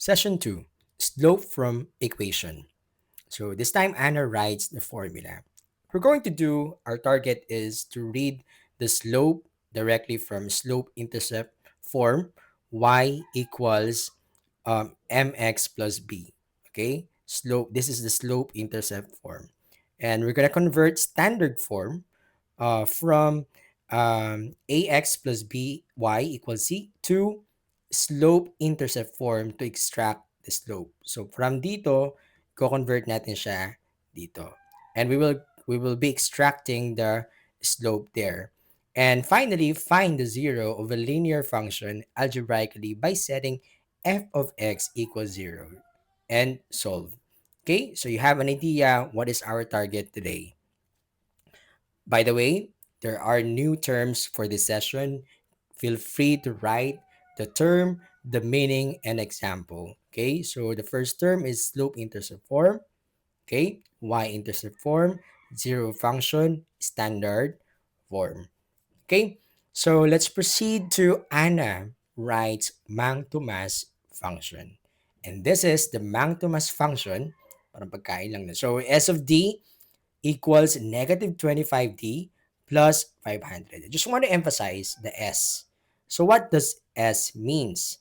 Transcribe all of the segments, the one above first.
Session 2, Slope from Equation. So this time Anna writes the formula. We're going to do, our target is to read the slope directly from slope intercept form y equals mx plus b. Okay, slope, this is the slope intercept form. And we're going to convert standard form from ax plus by equals c to slope intercept form to extract the slope. So from dito, co-convert natin siya dito. And we will be extracting the slope there. And finally, find the zero of a linear function algebraically by setting f of x equals 0 and solve. Okay, so you have an idea what is our target today. By the way, there are new terms for this session. Feel free to write the term, the meaning, and example. Okay, so the first term is slope intercept form. Okay, y-intercept form, zero function, standard form. Okay, so let's proceed to Anna writes Mang Tomas function. And this is the Mang Tomas function. Parang pagkain lang na. So S of D equals negative 25D plus 500. I just want to emphasize the S. So what does S means?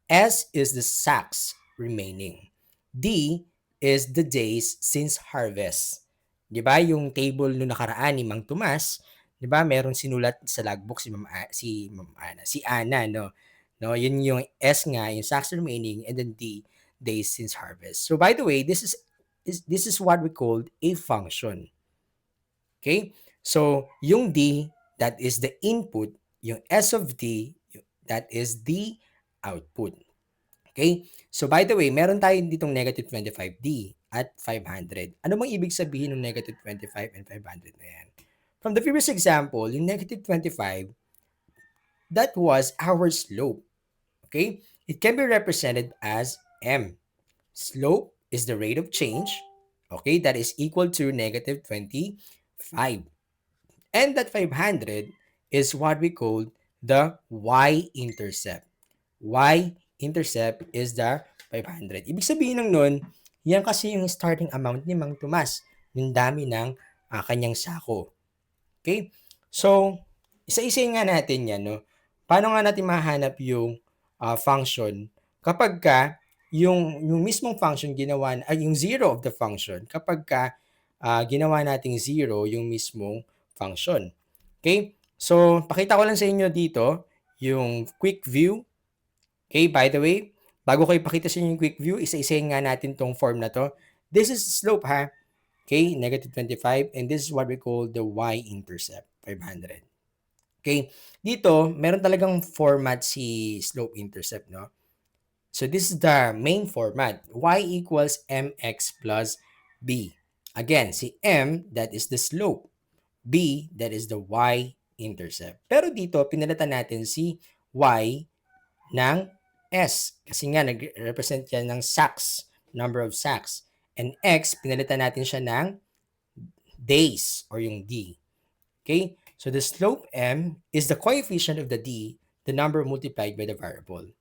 S is the sacks remaining. D is the days since harvest. 'Di ba yung table no nakaraan ni Mang Tomas, 'di ba? Merong sinulat sa logbook si Ana no. No, yun yung S nga, yung sacks remaining and then D days since harvest. So by the way, this is what we called a function. Okay? So, yung D, that is the input. Yung S of D, that is the output. Okay? So, by the way, meron tayo ditong negative 25D at 500. Ano bang ibig sabihin ng negative 25 and 500 na yan? From the previous example, yung negative 25, that was our slope. Okay? It can be represented as M. Slope is the rate of change. Okay? That is equal to negative 25. And that 500 is what we call the y-intercept. Y-intercept is the 500. Ibig sabihin ng nun, yan kasi yung starting amount ni Mang Tomas, yung dami ng kanyang sako. Okay? So, isa-isa nga natin yan, no? Paano nga natin mahanap yung function kapag ka yung mismong function ginawa, yung zero of the function, kapag ka ginawa nating zero yung mismong function. Okay? So, pakita ko lang sa inyo dito yung quick view. Okay, by the way, bago ko ipakita sa inyo yung quick view, isa-isahin nga natin tong form na to. This is slope ha. Okay, negative 25 and this is what we call the y-intercept, 500. Okay, dito, meron talagang format si slope intercept, no? So this is the main format. Y equals mx plus b. Again, si m, that is the slope. B, that is the y-intercept. Pero dito, pinalitan natin si y ng S. Kasi nga, nag-represent yan ng sacks, number of sacks. And X, pinalitan natin siya ng days or yung D. Okay? So the slope M is the coefficient of the D, the number multiplied by the variable.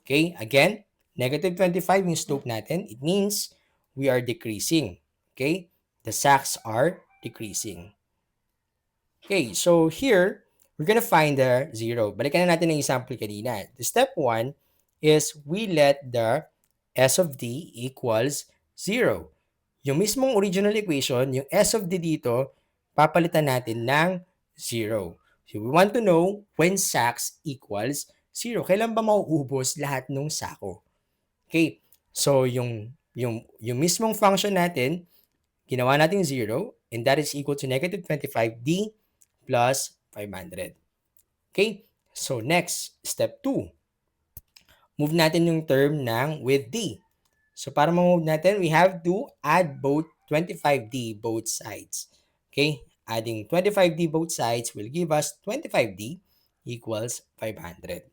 Okay? Again, negative 25 yung slope natin. It means we are decreasing. Okay? The sacks are decreasing. Okay, so here, we're gonna find the zero. Balikan na natin ang example kanina. The step 1 is we let the S of D equals 0. Yung mismong original equation, yung S of D dito, papalitan natin ng 0. So we want to know when sacks equals 0. Kailan ba mauubos lahat ng sako? Okay, so yung mismong function natin, ginawa natin 0, and that is equal to negative 25D plus 500. Okay? So, next, step 2. Move natin yung term ng with D. So, para ma-move natin, we have to add both 25D both sides. Okay? Adding 25D both sides will give us 25D equals 500.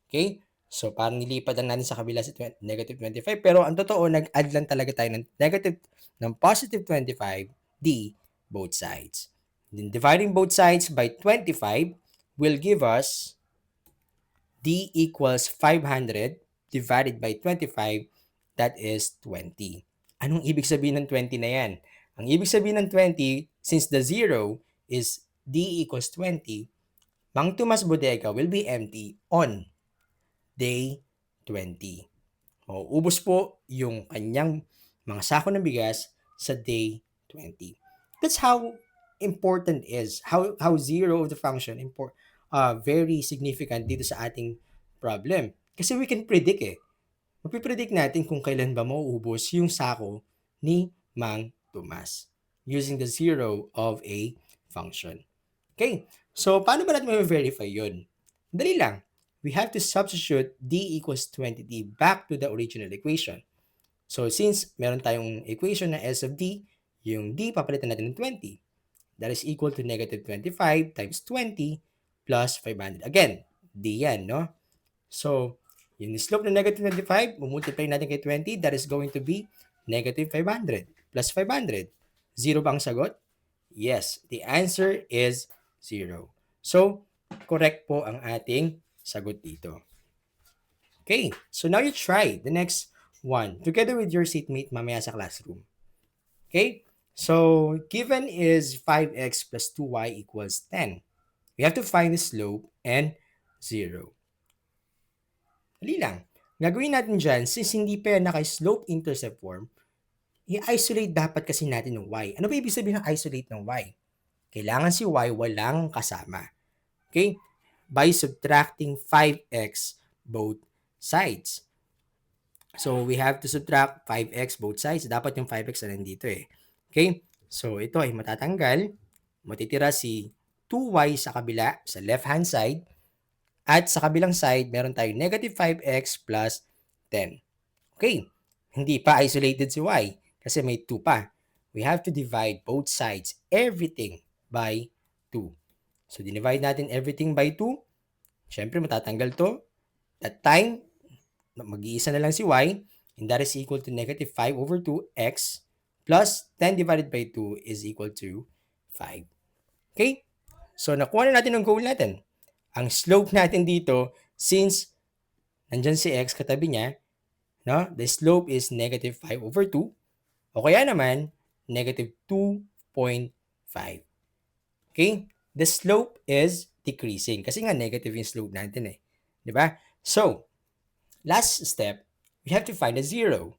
Okay? So, parang nilipat lang natin sa kabila si negative 25. Pero ang totoo, nag-add lang talaga tayo ng positive 25D both sides. Then dividing both sides by 25 will give us D equals 500 divided by 25, that is 20. Anong ibig sabihin ng 20 na yan? Ang ibig sabihin ng 20, since the 0 is D equals 20, Mang Tomas Bodega will be empty on day 20. Mauubos po yung kanyang mga sako ng bigas sa day 20. That's how important is, how zero of the function very significant dito sa ating problem. Kasi we can predict Mapipredict natin kung kailan ba mauubos yung sako ni Mang Tomas using the zero of a function. Okay, so paano ba natin ma-verify yun? Dali lang. We have to substitute d equals 20d back to the original equation. So since meron tayong equation na s of d, yung d papalitan natin ng 20. That is equal to negative 25 times 20 plus 500. Again, d yan, no? So, yung slope ng negative 25, multiply natin kay 20, that is going to be negative 500 plus 500. Zero ba ang sagot? Yes, the answer is 0. So, correct po ang ating sagot dito. Okay, so now you try the next one together with your seatmate mamaya sa classroom. Okay, so given is 5x plus 2y equals 10. We have to find the slope and 0. Dali lang. Gagawin natin dyan, since hindi pa naka-slope intercept form, i-isolate dapat kasi natin ng y. Ano ba ibig sabihin ng isolate ng y? Kailangan si y walang kasama. Okay? By subtracting 5x both sides. So, we have to subtract 5x both sides. Dapat yung 5x na nandito eh. Okay? So, ito ay matatanggal. Matitira si 2y sa kabila, sa left-hand side. At sa kabilang side, meron tayong negative 5x plus 10. Okay, hindi pa isolated si y kasi may 2 pa. We have to divide both sides, everything by 2. So, dinivide natin everything by 2. Siyempre, matatanggal to. That time, mag-iisa na lang si y, and that is equal to negative 5 over 2x plus 10 divided by 2 is equal to 5. Okay? So, nakuha na natin ang goal natin. Ang slope natin dito, since nandyan si x katabi niya, no? The slope is negative 5 over 2, o kaya naman, negative 2.5. Okay? The slope is decreasing. Kasi nga negative yung slope natin eh. Di ba? So, last step, we have to find a zero.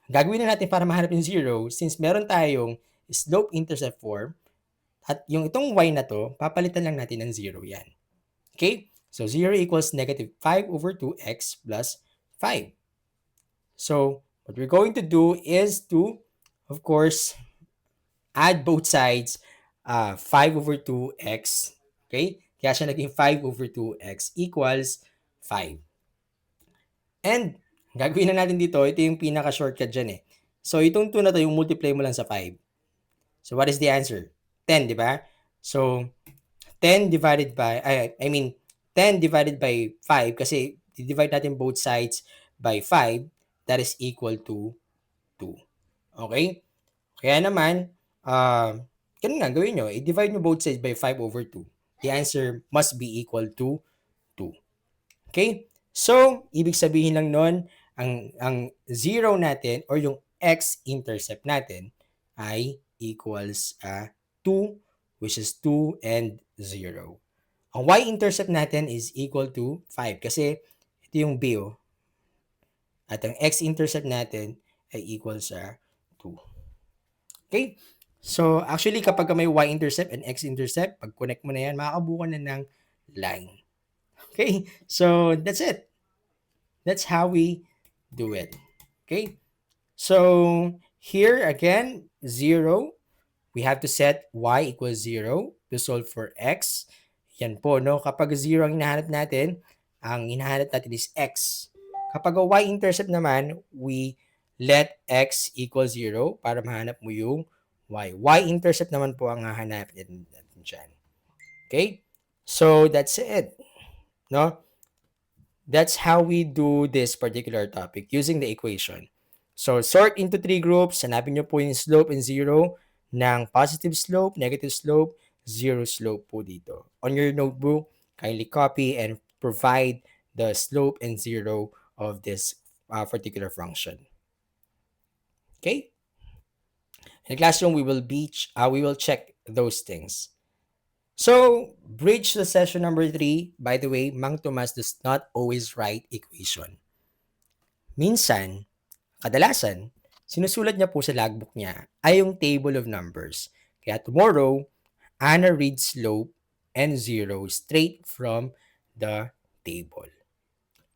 Gagawin na natin para mahanap yung zero, since meron tayong slope-intercept form, at yung itong y na to, papalitan lang natin ng zero yan. Okay? So, 0 equals negative 5 over 2x plus 5. So, what we're going to do is to, of course, add both sides, 5 over 2x. Okay? Kaya siya naging 5 over 2x equals 5. And, gagawin na natin dito, ito yung pinaka-shortcut dyan eh. So, itong 2 na to, yung multiply mo lang sa 5. So, what is the answer? 10, di ba? So, 10 divided by, 10 divided by 5 kasi divide natin both sides by 5, that is equal to 2. Okay? Kaya naman, ganun nga, gawin nyo. I-divide nyo both sides by 5 over 2. The answer must be equal to 2. Okay? So, ibig sabihin lang nun, ang 0 natin or yung x-intercept natin ay equals 2, which is 2 and 0. Ang y-intercept natin is equal to 5 kasi ito yung b, oh. At ang x-intercept natin ay equal sa 2. Okay? So, actually, kapag may y-intercept and x-intercept, pag connect mo na yan, makakabuo na ng line. Okay? So, that's it. That's how we do it. Okay? So, here again, 0. We have to set y equals 0 to solve for x. Yan po, no? Kapag 0 ang hinahanap natin, ang hinahanap natin is x. Kapag y-intercept naman, we let x equal 0 para mahanap mo yung y. Y-intercept naman po ang hahanapin natin dyan. Okay? So, that's it. No? That's how we do this particular topic using the equation. So, sort into 3 groups. Hanapin nyo po yung slope and 0 ng positive slope, negative slope, 0 slope po dito. On your notebook, kindly copy and provide the slope and 0 of this particular function. Okay? In the classroom, we will check those things. So, bridge to session number 3. By the way, Mang Tomas does not always write equation. Minsan, kadalasan, sinusulat niya po sa logbook niya ay yung table of numbers. Kaya tomorrow, Anna reads slope and zero straight from the table.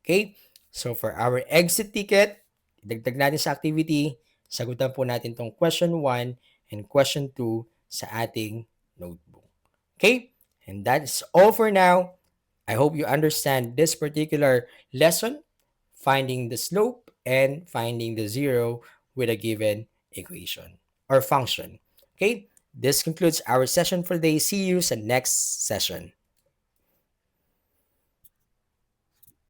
Okay? So for our exit ticket, dagdag natin sa activity, sagutan po natin tong question 1 and question 2 sa ating notebook. Okay? And that's all for now. I hope you understand this particular lesson, finding the slope and finding the zero with a given equation or function. Okay? This concludes our session for today. See you sa next session.